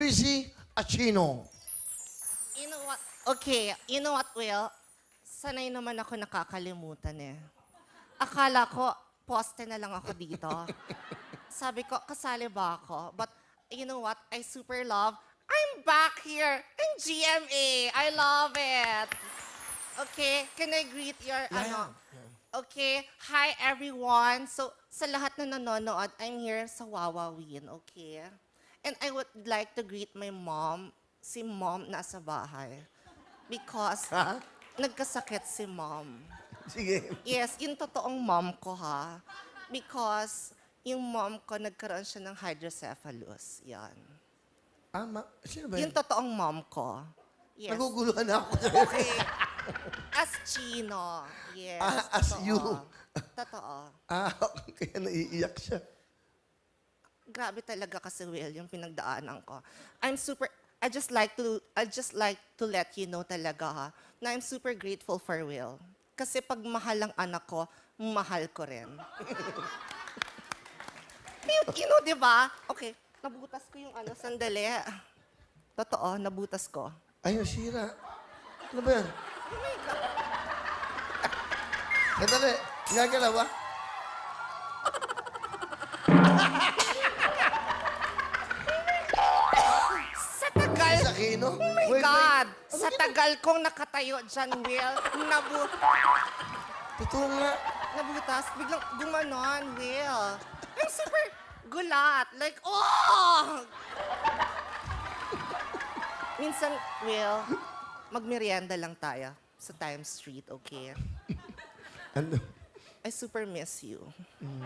Chrissy Aquino. You know what? Okay, you know what, Will? Sanay naman ako nakakalimutan eh. Akala ko, poste na lang ako dito. Sabi ko, kasali ba ako? But you know what? I super love, I'm back here in GMA. I love it. Okay, can I greet your, ano? Okay, hi everyone. So, sa lahat na nanonood, I'm here sa Wawawin, okay? And I would like to greet my mom. Si mom nasa bahay. Because Ha? nagkasakit si mom. Sige. Yes, yung totoong mom ko ha. Because yung mom ko nagkaroon siya ng hydrocephalus. Yan. Sino ba yun? Yung totoong mom ko. Yes. Naguguluhan na ako. Okay. As Chino. Yes. As totoo. you. Totoo. Kaya naiiyak siya. Grabe talaga kasi, Will, yung pinagdaanan ko. I just like to let you know talaga ha, na I'm super grateful for Will. Kasi pag mahal ang anak ko, mahal ko rin. you know, di ba? Okay, nabutas ko yung ano, sandali. Totoo, nabutas ko. Ay, nasira. Ano ba yan? Oh my God. Sandali. Gagalaw ba? Sa tagal, Sa Aquino? oh my God, sa tagal kong nakatayo dyan, Will, Totoo nga. nabutas, biglang gumanon, Will. I'm super gulat. Like, oh! Minsan, Will, magmerienda lang tayo sa Times Street, okay? Ano? I super miss you.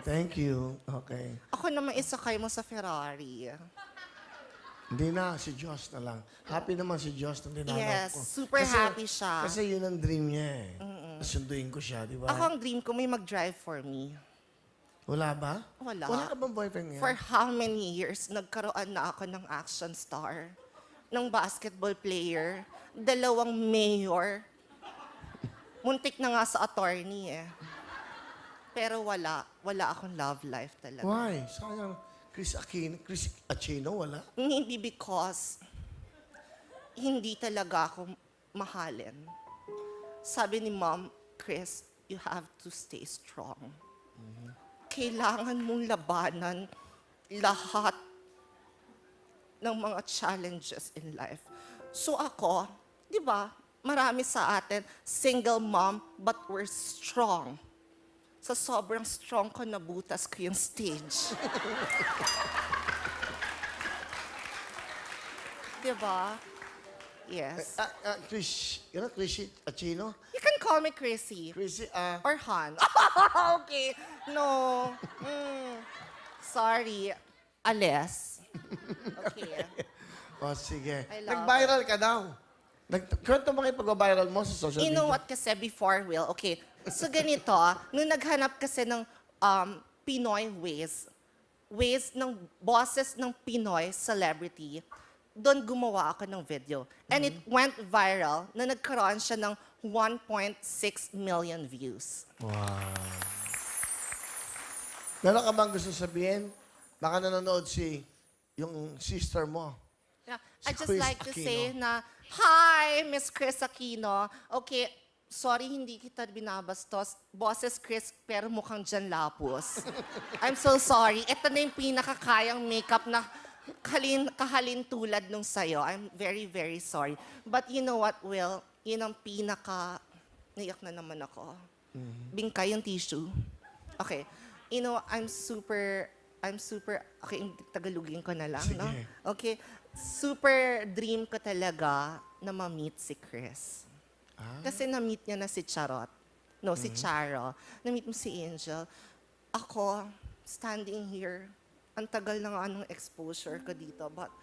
Thank you. Okay. Ako naman isakay mo sa Ferrari. Hindi na, si Josh na lang. Happy naman si Josh na dinalaw Yes, ko. super happy siya. Kasi yun ang dream niya eh. Sunduin ko siya, di ba? Ako ang dream ko may mag-drive for me. Wala ba? Wala. Wala ka bang boyfriend ngayon? For how many years nagkaroon na ako ng action star, ng basketball player, 2 mayor, muntik na nga sa attorney eh. Pero wala akong love life talaga. Why? Sayang. Chris Aquino, wala? Hindi because hindi talaga ako mahalin. Sabi ni Mom, Chris, you have to stay strong. Kailangan mong labanan lahat ng mga challenges in life. So ako, di ba, marami sa atin, single mom, but we're strong. Sa sobrang strong ko, nabutas ko yung stage. Di ba? Yes. Chris Aquino? You can call me Chrissy. Chrissy, Or Han. Okay. No. Sorry. Ales. Okay. sige. I love Nag-viral ka daw. Kwento mo kayo pag-viral mo sa social You media. know what kasi before, Will? Okay. So ganito, nung naghanap kasi ng Pinoy ways ng bosses ng Pinoy celebrity, doon gumawa ako ng video. And it went viral na nagkaroon siya ng 1.6 million views. Wow. Meron ka bang gusto sabihin? Baka nanonood yung sister mo. Yeah, Si I just Chris like to Aquino. say na, hi, Miss Chris Aquino. Okay, sorry hindi kita binabastos. Boses Chris, pero mukhang Jan Lapus. I'm so sorry. Ito na yung pinakakayang makeup na kahalin tulad nung sayo. I'm very, very sorry. But you know what, Will? Yun ang naiyak na naman ako. Bingkay yung tissue. Okay. You know, I'm super, okay, Tagalogin ko na lang, no? Sige. Okay. Super dream ko talaga na ma-meet si Chris. Kasi na-meet niya na si Charot. No, si Charo. Na-meet mo si Angel. Ako, standing here, ang tagal na nga nung exposure ko dito, but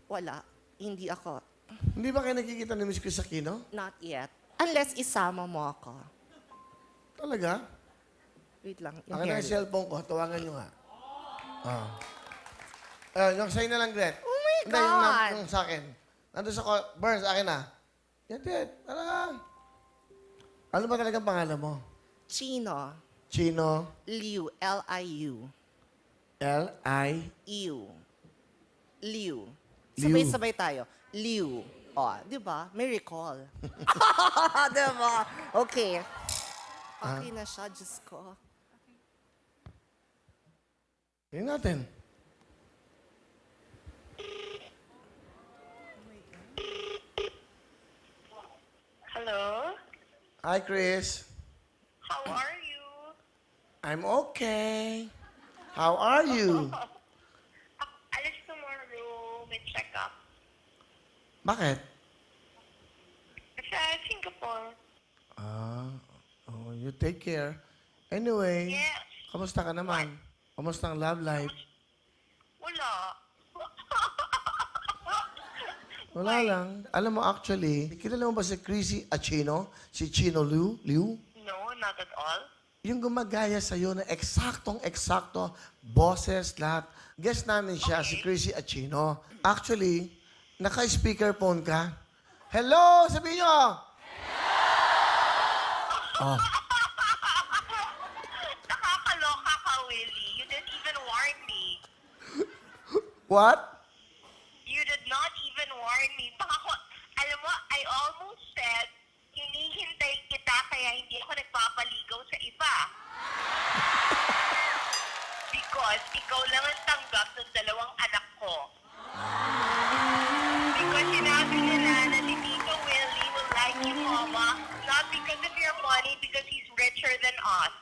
wala. Hindi ako. Hindi ba kayo nakikita ni Miss Chris Aquino? Not yet. Unless isama mo ako. Talaga? Wait lang. Yung Akin na hair. yung cellphone ko. Tawagan nyo nga. Yung sa'yo na lang, Gret. Oh my Hindi, God! yung sa akin. Nandun sa Burns, akin na. Yan, Ted. Talaga. Ano ba talagang pangalan mo? Chino. Chino. Liu. L-I-U. L-I. Liu. Liu. Liu. Sabay-sabay tayo. Liu. O, di ba? May recall. Di ba? Okay. Okay na siya, Diyos ko. Tingnan natin. Hello? Hi, Chris. How are you? I'm okay. How are you? Alis tomorrow, may check-up. Bakit? Sa Singapore. You take care. Anyway, Yes. kamusta ka naman? Kamusta ang love life? Wala. Wala lang. Alam mo, actually, kilala mo ba si Chrissy Aquino? Si Chino Liu? No, not at all. Yung gumagaya sa'yo na eksaktong-eksakto, boses, lahat. Guest namin siya, si Chrissy Aquino. Actually, naka-speakerphone ka. Hello! Sabihin nyo! Oh. Nakakaloka ka, Willie. You didn't even warn me. What? You did not even warn me. Baka ko, alam mo, I almost said, hinihintay kita kaya hindi ako nagpapaligaw sa iba. Because ikaw lang ang tanggap ng dalawang anak ko. Because sinabi nila na si Tito Willie will like you, Mama, not because of your money, because he's richer than us.